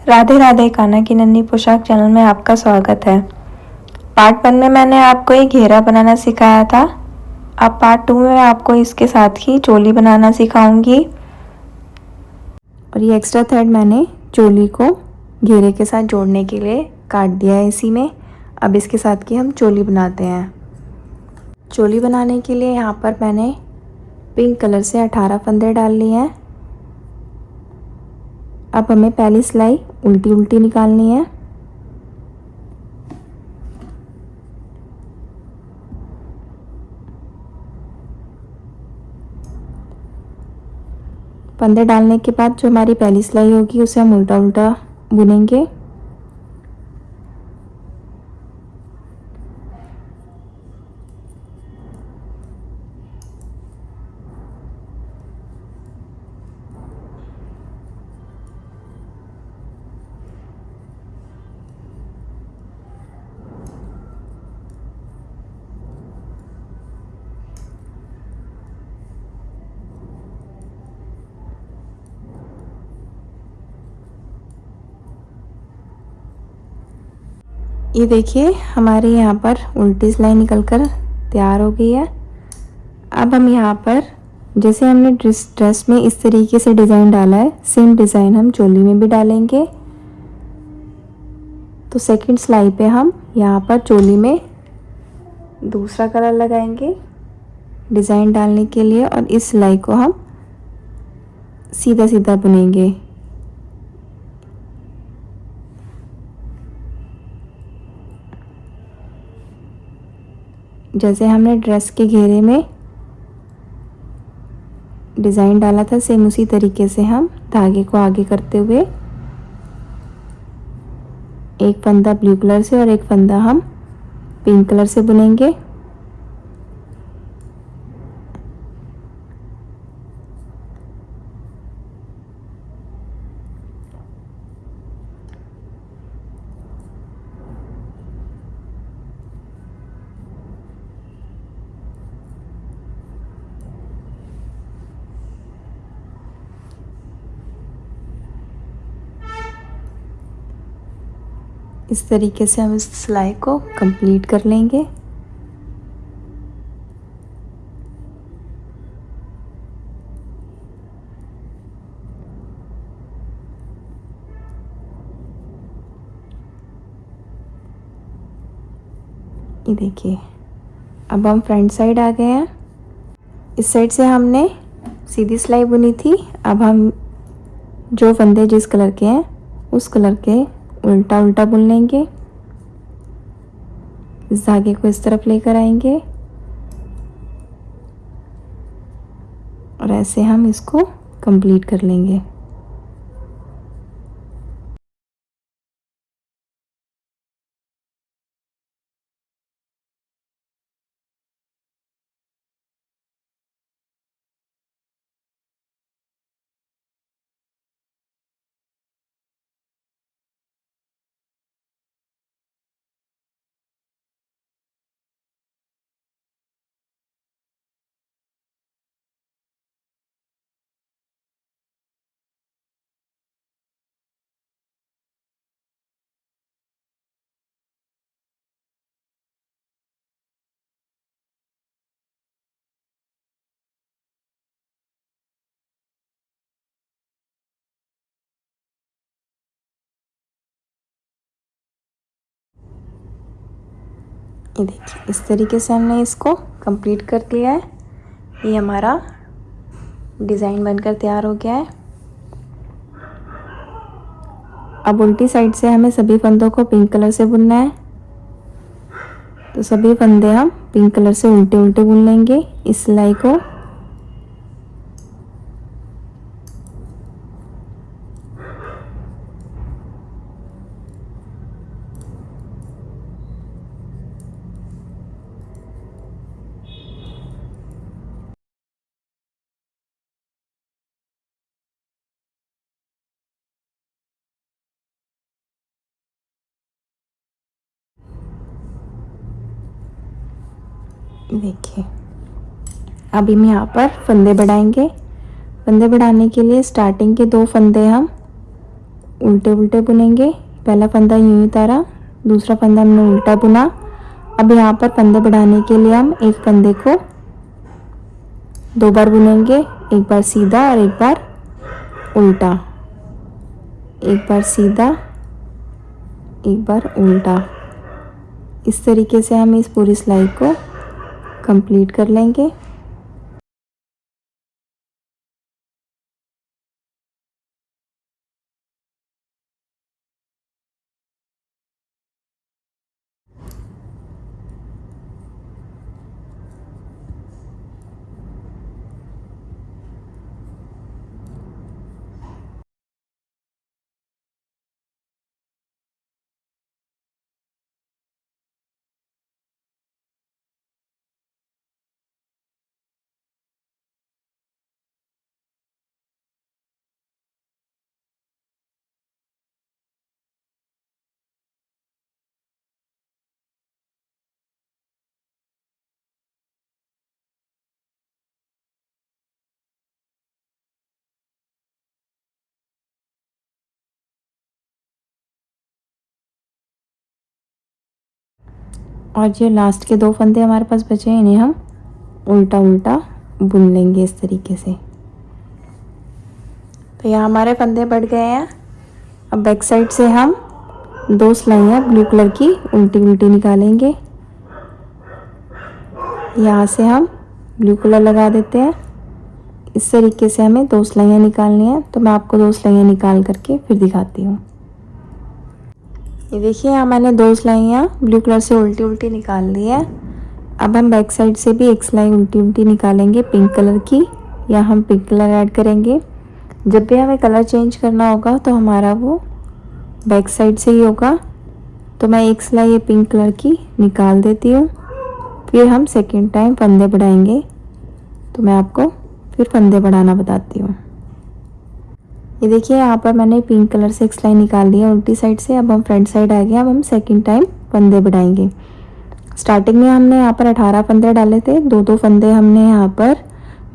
राधे राधे। कान्हा की नन्ही पोशाक चैनल में आपका स्वागत है। पार्ट 1 में मैंने आपको एक घेरा बनाना सिखाया था। अब पार्ट 2 में आपको इसके साथ ही चोली बनाना सिखाऊंगी। और ये एक्स्ट्रा थ्रेड मैंने चोली को घेरे के साथ जोड़ने के लिए काट दिया है इसी में। अब इसके साथ की हम चोली बनाते हैं। चोली बनाने के लिए यहाँ पर मैंने पिंक कलर से 18 फंदे डाल लिए हैं। अब हमें पहली सिलाई उल्टी उल्टी निकालनी है। फंदे डालने के बाद जो हमारी पहली सिलाई होगी उसे हम उल्टा उल्टा बुनेंगे। ये देखिए हमारे यहाँ पर उल्टी सिलाई निकलकर तैयार हो गई है। अब हम यहाँ पर जैसे हमने ड्रेस में इस तरीके से डिज़ाइन डाला है, सेम डिज़ाइन हम चोली में भी डालेंगे। तो सेकंड सिलाई पे हम यहाँ पर चोली में दूसरा कलर लगाएंगे डिज़ाइन डालने के लिए, और इस सिलाई को हम सीधा सीधा बुनेंगे। जैसे हमने ड्रेस के घेरे में डिज़ाइन डाला था, सेम उसी तरीके से हम धागे को आगे करते हुए एक फंदा ब्लू कलर से और एक फंदा हम पिंक कलर से बुनेंगे। इस तरीके से हम इस सिलाई को कंप्लीट कर लेंगे। ये देखिए अब हम फ्रंट साइड आ गए हैं। इस साइड से हमने सीधी सिलाई बुनी थी। अब हम जो फंदे जिस कलर के हैं उस कलर के उल्टा उल्टा बुन लेंगे। इस धागे को इस तरफ लेकर आएंगे और ऐसे हम इसको कंप्लीट कर लेंगे। ये देखिए इस तरीके से हमने इसको कंप्लीट कर लिया है। ये हमारा डिज़ाइन बनकर तैयार हो गया है। अब उल्टी साइड से हमें सभी फंदों को पिंक कलर से बुनना है। तो सभी फंदे हम पिंक कलर से उल्टे उल्टे बुन लेंगे इस सिलाई को। देखिए अब हम यहाँ पर फंदे बढ़ाएंगे। फंदे बढ़ाने के लिए स्टार्टिंग के 2 फंदे हम उल्टे उल्टे बुनेंगे। पहला फंदा यूँ उतारा, दूसरा फंदा हमने उल्टा बुना। अब यहाँ पर फंदे बढ़ाने के लिए हम एक फंदे को 2 बार बुनेंगे, एक बार सीधा और एक बार उल्टा, एक बार सीधा एक बार उल्टा। इस तरीके से हम इस पूरी सिलाई को कंप्लीट कर लेंगे। और ये लास्ट के 2 फंदे हमारे पास बचे हैं, इन्हें हम उल्टा उल्टा बुन लेंगे इस तरीके से। तो यहाँ हमारे फंदे बढ़ गए हैं। अब बैक साइड से हम 2 सिलाइयाँ ब्लू कलर की उल्टी उल्टी निकालेंगे। यहाँ से हम ब्लू कलर लगा देते हैं। इस तरीके से हमें 2 सिलाइयाँ निकालनी है। तो मैं आपको 2 सिलाइयाँ निकाल करके फिर दिखाती हूँ। ये देखिए, यहाँ मैंने 2 सिलाइयाँ ब्लू कलर से उल्टी उल्टी निकाल ली है। अब हम बैक साइड से भी एक सिलाई उल्टी उल्टी निकालेंगे पिंक कलर की, या हम पिंक कलर ऐड करेंगे। जब भी हमें कलर चेंज करना होगा तो हमारा वो बैक साइड से ही होगा। तो मैं एक सिलाई ये पिंक कलर की निकाल देती हूँ, फिर हम सेकेंड टाइम फंदे बढ़ाएंगे। तो मैं आपको फिर फंदे बढ़ाना बताती हूँ। ये देखिए, यहाँ पर मैंने पिंक कलर से एक सिलाई निकाल दी है उल्टी साइड से। अब हम फ्रंट साइड आ गए। अब हम सेकंड टाइम फंदे बढ़ाएंगे। स्टार्टिंग में हमने यहाँ पर 18 फंदे डाले थे। 2-2 फंदे हमने यहाँ पर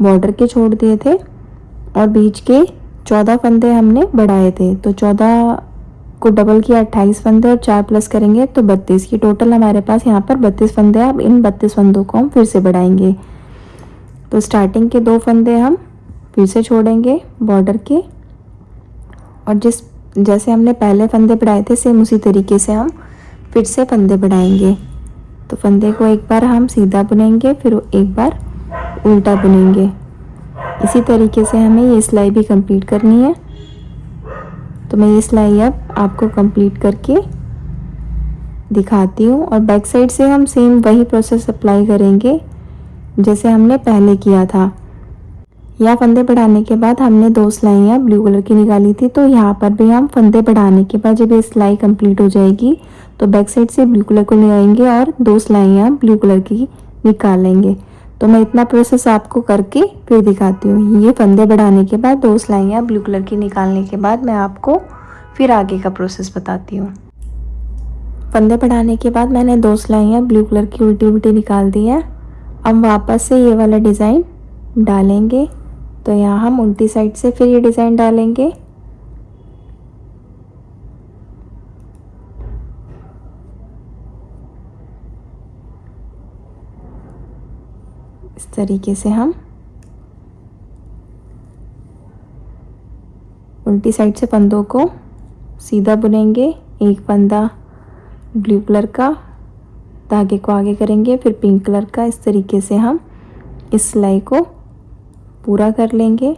बॉर्डर के छोड़ दिए थे और बीच के 14 फंदे हमने बढ़ाए थे। तो 14 को डबल किया 28 फंदे और 4 प्लस करेंगे तो 32 की टोटल हमारे पास यहाँ पर 32 फंदे हैं। अब इन 32 फंदों को हम फिर से बढ़ाएंगे। तो स्टार्टिंग के 2 फंदे हम फिर से छोड़ेंगे बॉर्डर के, और जैसे हमने पहले फंदे बढ़ाए थे सेम उसी तरीके से हम फिर से फंदे बढ़ाएंगे। तो फंदे को एक बार हम सीधा बुनेंगे, फिर एक बार उल्टा बुनेंगे। इसी तरीके से हमें ये सिलाई भी कंप्लीट करनी है। तो मैं ये सिलाई अब आपको कंप्लीट करके दिखाती हूँ। और बैक साइड से हम सेम वही प्रोसेस अप्लाई करेंगे जैसे हमने पहले किया था। यहाँ फंदे बढ़ाने के बाद हमने 2 सिलाइयाँ ब्लू कलर की निकाली थी। तो यहाँ पर भी हम फंदे बढ़ाने के बाद जब ये सिलाई कंप्लीट हो जाएगी तो बैक साइड से ब्लू कलर को ले आएंगे और 2 सिलाइयाँ ब्लू कलर की निकालेंगे। तो मैं इतना प्रोसेस आपको करके फिर दिखाती हूँ। ये फंदे बढ़ाने के बाद 2 सिलाइयाँ ब्लू कलर की निकालने के बाद मैं आपको फिर आगे का प्रोसेस बताती हूँ। फंदे बढ़ाने के बाद मैंने 2 सिलाइयाँ ब्लू कलर की उल्टी उल्टी निकाल दी है। अब वापस से ये वाला डिज़ाइन डालेंगे। तो यहाँ हम उल्टी साइड से फिर ये डिज़ाइन डालेंगे। इस तरीके से हम उल्टी साइड से फंदों को सीधा बुनेंगे। एक फंदा ब्लू कलर का, धागे को आगे करेंगे, फिर पिंक कलर का। इस तरीके से हम इस सिलाई को पूरा कर लेंगे।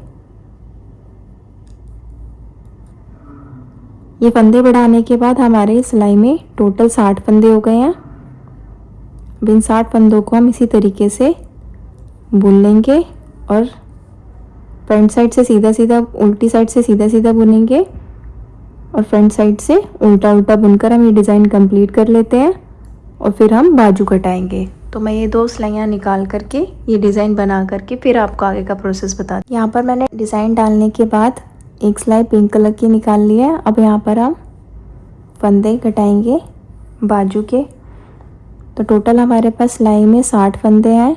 ये फंदे बढ़ाने के बाद हमारे सिलाई में टोटल 60 फंदे हो गए हैं। अब इन 60 फंदों को हम इसी तरीके से बुन लेंगे और फ्रंट साइड से सीधा सीधा, उल्टी साइड से सीधा सीधा बुनेंगे और फ्रंट साइड से उल्टा उल्टा बुनकर हम ये डिज़ाइन कंप्लीट कर लेते हैं और फिर हम बाजू कटाएंगे। तो मैं ये 2 सिलाइयाँ निकाल करके ये डिज़ाइन बना करके फिर आपको आगे का प्रोसेस बताती हूँ। यहाँ पर मैंने डिज़ाइन डालने के बाद एक सिलाई पिंक कलर की निकाल ली है। अब यहाँ पर हम फंदे कटाएंगे बाजू के। तो टोटल हमारे पास सिलाई में 60 फंदे हैं।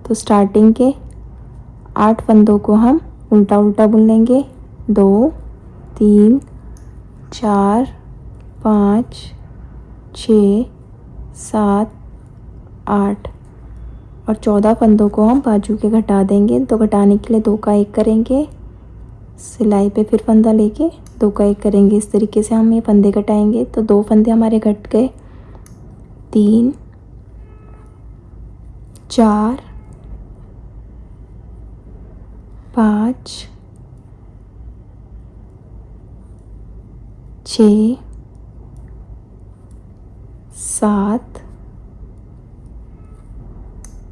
तो स्टार्टिंग के 8 फंदों को हम उल्टा उल्टा बुन लेंगे। 2 3 4 5 6 7 8 और 14 फंदों को हम बाजू के घटा देंगे। तो घटाने के लिए 2 का 1 करेंगे, सिलाई पे फिर फंदा लेके 2 का 1 करेंगे। इस तरीके से हम ये फंदे घटाएंगे। तो 2 फंदे हमारे घट गए। 3 4 5 6 7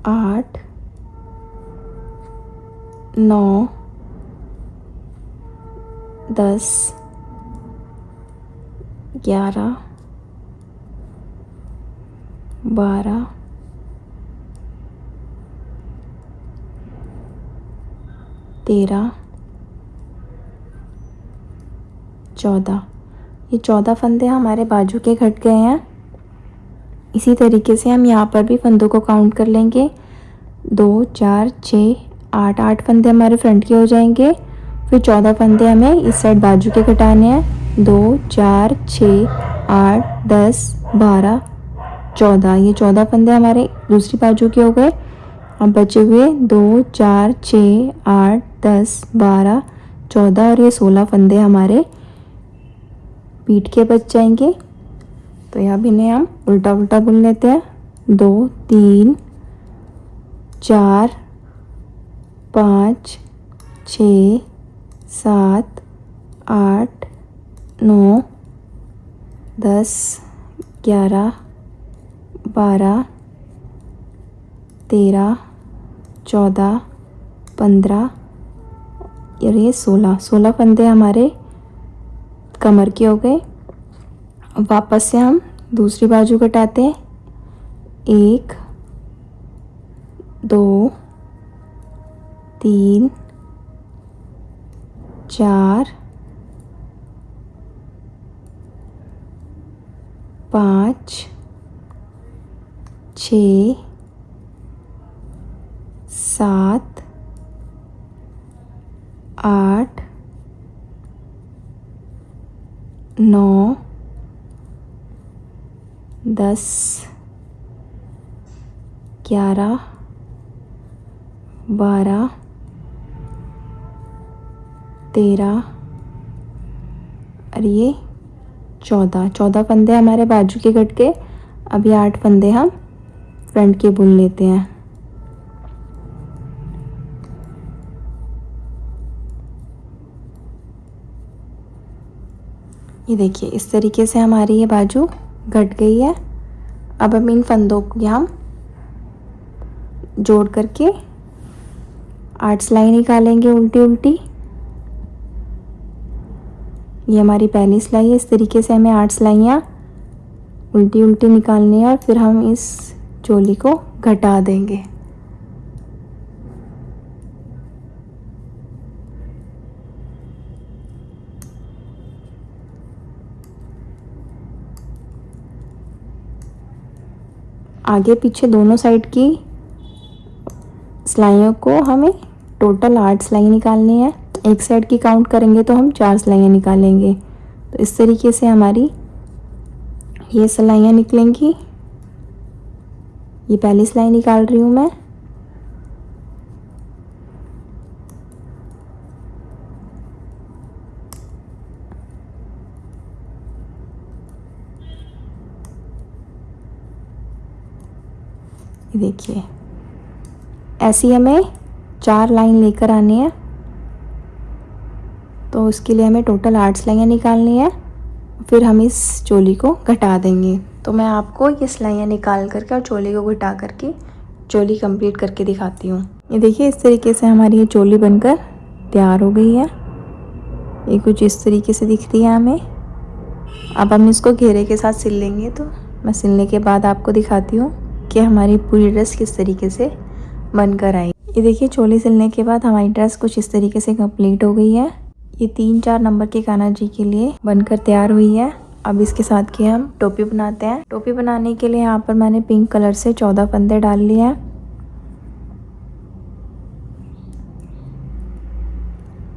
8 9 10 11 12 13 14। ये 14 फंदे हमारे बाजू के घट गए हैं। इसी तरीके से हम यहाँ पर भी फंदों को काउंट कर लेंगे। 2 4 6 8 8 फंदे हमारे फ्रंट के हो जाएंगे। फिर 14 फंदे हमें इस साइड बाजू के घटाने हैं। 2 4 6 8 10 12 14। ये 14 फंदे हमारे दूसरी बाजू के हो गए। अब बचे हुए 2 4 6 8 10 12 14 और ये 16 फंदे हमारे पीठ के बच जाएंगे। तो यहाँ भी इन्हें हम उल्टा उल्टा बुन लेते हैं। 2 3 4 5 6 7 8 9 10 11 12 13 14 15 और ये 16 फंदे हमारे कमर के हो गए। अब वापस से हम दूसरी बाजू घटाते हैं। 1 2 3 4 5 6 7 8 9 10 11 12 13 और ये 14 फंदे हमारे बाजू के घट के। अभी 8 फंदे हम फ्रंट के बुन लेते हैं। ये देखिए इस तरीके से हमारी ये बाजू घट गई है। अब हम इन फंदों को हम जोड़ करके 8 सिलाई निकालेंगे उल्टी उल्टी। ये हमारी पहली सिलाई है। इस तरीके से हमें 8 सिलाइयाँ उल्टी उल्टी निकालनी है और फिर हम इस चोली को घटा देंगे। आगे पीछे दोनों साइड की सिलाइयों को हमें टोटल 8 सिलाई निकालनी है। एक साइड की काउंट करेंगे तो हम 4 सिलाइयाँ निकालेंगे। तो इस तरीके से हमारी ये सिलाइयाँ निकलेंगी। ये पहली सिलाई निकाल रही हूँ मैं। ये देखिए ऐसी हमें 4 लाइन लेकर आनी है। तो उसके लिए हमें टोटल 8 सिलाइयाँ निकालनी है। फिर हम इस चोली को घटा देंगे। तो मैं आपको ये सिलाइयाँ निकाल करके और चोली को घटा करके चोली कंप्लीट करके दिखाती हूँ। ये देखिए इस तरीके से हमारी ये चोली बनकर तैयार हो गई है। ये कुछ इस तरीके से दिख रही है हमें। अब हम इसको घेरे के साथ सिल लेंगे। तो मैं सिलने के बाद आपको दिखाती हूँ कि हमारी पूरी ड्रेस किस तरीके से बनकर आई। ये देखिए चोली सिलने के बाद हमारी ड्रेस कुछ इस तरीके से कंप्लीट हो गई है। ये 3-4 नंबर के कान्हा जी के लिए बनकर तैयार हुई है। अब इसके साथ की हम टोपी बनाते हैं। टोपी बनाने के लिए यहाँ पर मैंने पिंक कलर से 14 फंदे डाल लिए हैं।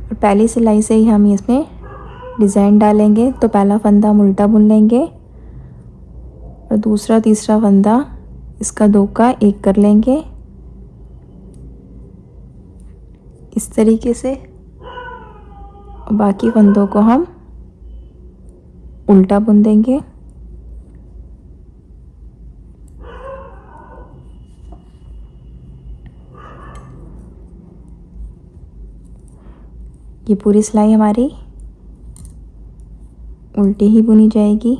और पहली सिलाई से ही हम इसमें डिज़ाइन डालेंगे। तो पहला फंदा हम उल्टा बुन लेंगे और दूसरा तीसरा फंदा इसका 2 का 1 कर लेंगे इस तरीके से। बाकी फंदों को हम उल्टा बुन देंगे। ये पूरी सिलाई हमारी उल्टी ही बुनी जाएगी।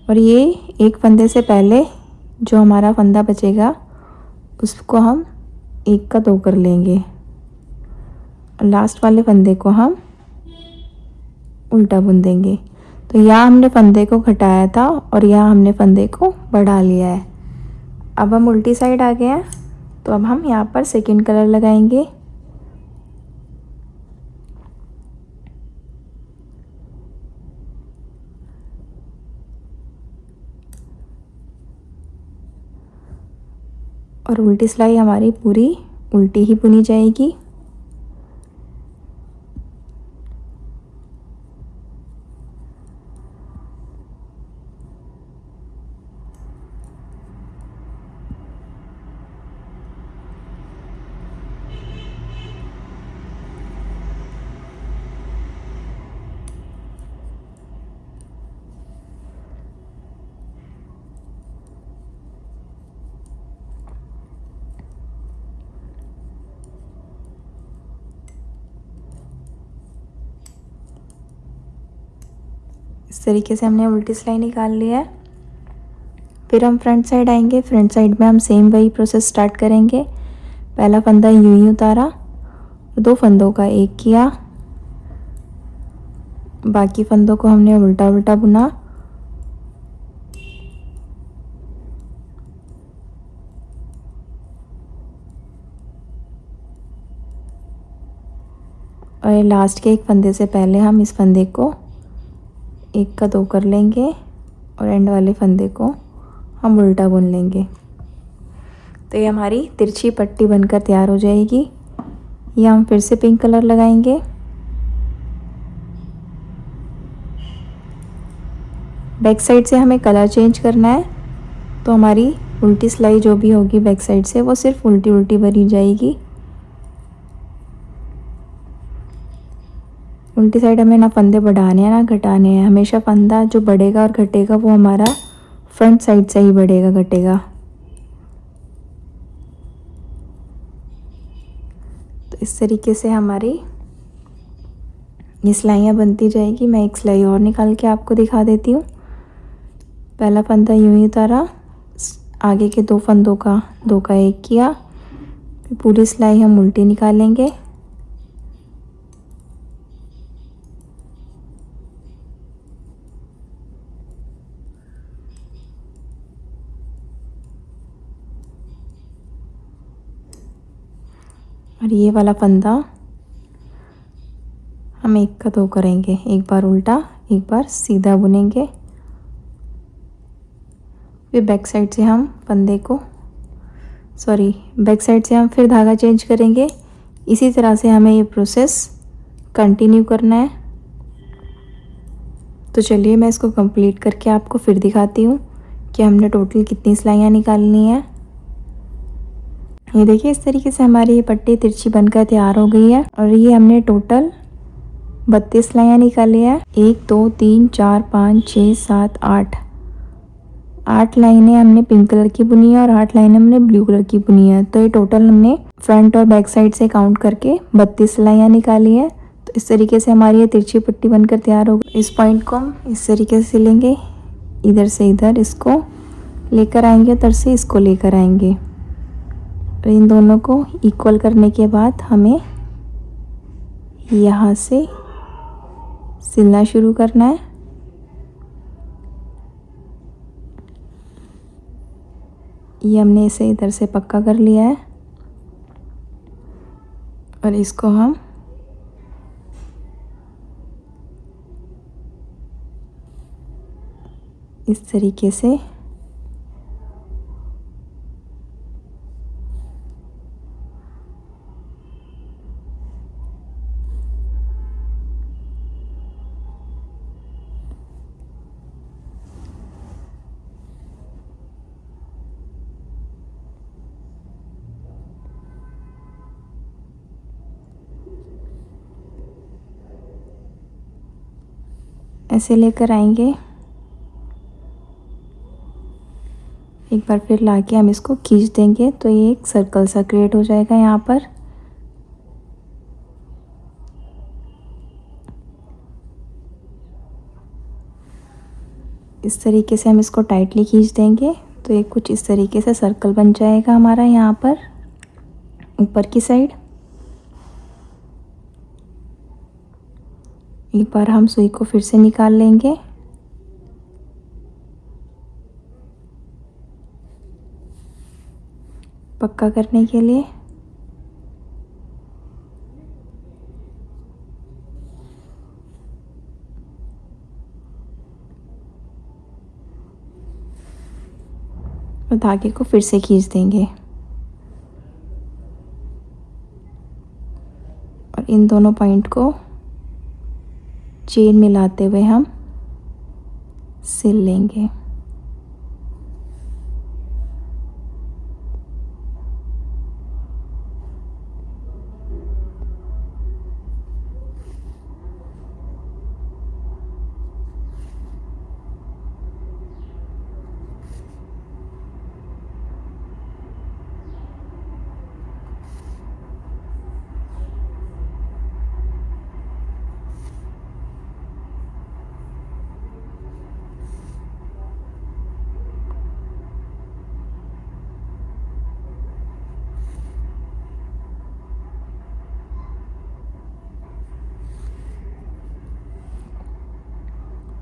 और ये एक फंदे से पहले जो हमारा फंदा बचेगा उसको हम 1 का 2 कर लेंगे और लास्ट वाले फंदे को हम उल्टा बुन देंगे। तो यहाँ हमने फंदे को घटाया था और यहाँ हमने फंदे को बढ़ा लिया है। अब हम उल्टी साइड आ गए हैं, तो अब हम यहाँ पर सेकंड कलर लगाएंगे। और उल्टी सिलाई हमारी पूरी उल्टी ही बुनी जाएगी। इस तरीके से हमने उल्टी सिलाई निकाल लिया है। फिर हम फ्रंट साइड आएंगे। फ्रंट साइड में हम सेम वही प्रोसेस स्टार्ट करेंगे। पहला फंदा यूं ही उतारा, 2 फंदों का 1 किया, बाकी फंदों को हमने उल्टा उल्टा बुना। और लास्ट के एक फंदे से पहले हम इस फंदे को 1 का 2 कर लेंगे और एंड वाले फंदे को हम उल्टा बुन लेंगे। तो ये हमारी तिरछी पट्टी बनकर तैयार हो जाएगी। ये हम फिर से पिंक कलर लगाएंगे। बैक साइड से हमें कलर चेंज करना है, तो हमारी उल्टी सिलाई जो भी होगी बैक साइड से वो सिर्फ उल्टी उल्टी बनी जाएगी। उल्टी साइड हमें ना फंदे बढ़ाने हैं ना घटाने हैं। हमेशा फंदा जो बढ़ेगा और घटेगा वो हमारा फ्रंट साइड से ही बढ़ेगा घटेगा। तो इस तरीके से हमारी ये सिलाइयाँ बनती जाएगी। मैं एक सिलाई और निकाल के आपको दिखा देती हूँ। पहला फंदा यूं ही उतारा, आगे के 2 फंदों का 2 का 1 किया, फिर पूरी सिलाई हम उल्टी निकालेंगे। और ये वाला फंदा हम 1 का 2 करेंगे। एक बार उल्टा एक बार सीधा बुनेंगे। फिर बैक साइड से हम फंदे को बैक साइड से हम फिर धागा चेंज करेंगे। इसी तरह से हमें ये प्रोसेस कंटिन्यू करना है। तो चलिए मैं इसको कंप्लीट करके आपको फिर दिखाती हूँ कि हमने टोटल कितनी सिलाइयाँ निकालनी है। ये देखिए इस तरीके से हमारी ये पट्टी तिरछी बनकर तैयार हो गई है। और ये हमने टोटल 32 सिलाइयाँ निकाली है। 1 2 3 4 5 6 7 8 लाइनें हमने पिंक कलर की बुनी है और 8 लाइनें हमने ब्लू कलर की बुनी है। तो ये टोटल हमने फ्रंट और बैक साइड से काउंट करके 32 सिलाइयाँ निकाली है। तो इस तरीके से हमारी ये तिरछी पट्टी बनकर तैयार हो गई। इस पॉइंट को हम इस तरीके से सिलेंगे, इधर से इधर इसको लेकर आएंगे, उधर से इसको लेकर आएंगे। और इन दोनों को इक्वल करने के बाद हमें यहाँ से सिलना शुरू करना है। ये हमने इसे इधर से पक्का कर लिया है और इसको हम इस तरीके से ऐसे लेकर आएंगे। एक बार फिर लाके हम इसको खींच देंगे तो ये एक सर्कल सा क्रिएट हो जाएगा यहाँ पर। इस तरीके से हम इसको टाइटली खींच देंगे तो ये कुछ इस तरीके से सर्कल बन जाएगा हमारा यहाँ पर ऊपर की साइड। एक बार हम सुई को फिर से निकाल लेंगे। पक्का करने के लिए और धागे को फिर से खींच देंगे और इन दोनों पॉइंट को चेन मिलाते हुए हम सिल लेंगे।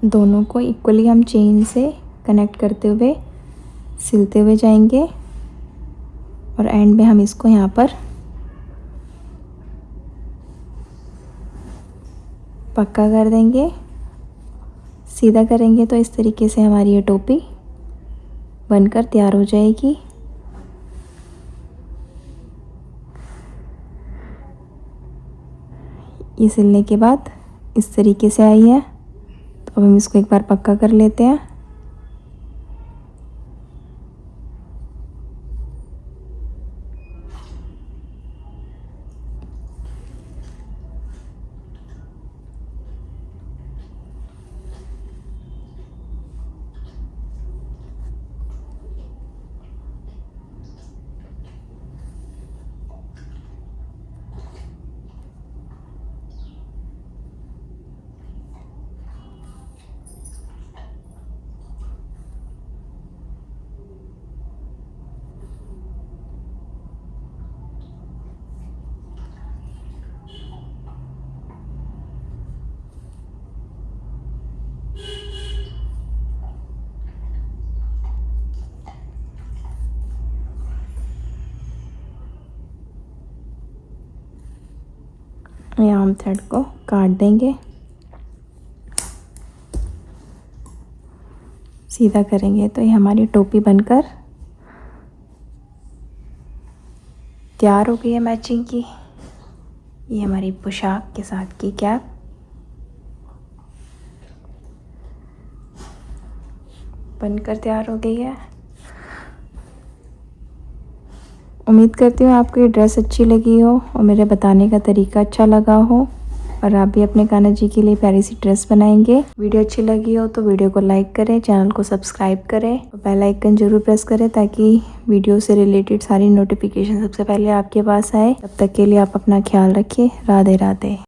दोनों को इक्वली हम चेन से कनेक्ट करते हुए सिलते हुए जाएंगे और एंड में हम इसको यहाँ पर पक्का कर देंगे। सीधा करेंगे तो इस तरीके से हमारी ये टोपी बनकर तैयार हो जाएगी। ये सिलने के बाद इस तरीके से आई है तो अब हम इसको एक बार पक्का कर लेते हैं। यहाँ हम थ्रेड को काट देंगे, सीधा करेंगे तो ये हमारी टोपी बनकर तैयार हो गई है मैचिंग की। ये हमारी पोशाक के साथ की कैप बनकर तैयार हो गई है। उम्मीद करती हूँ आपको ये ड्रेस अच्छी लगी हो और मेरे बताने का तरीका अच्छा लगा हो और आप भी अपने कान्हा जी के लिए प्यारी सी ड्रेस बनाएंगे। वीडियो अच्छी लगी हो तो वीडियो को लाइक करें, चैनल को सब्सक्राइब करें और बेल आइकन जरूर प्रेस करें ताकि वीडियो से रिलेटेड सारी नोटिफिकेशन सबसे पहले आपके पास आए। तब तक के लिए आप अपना ख्याल रखिए। राधे राधे।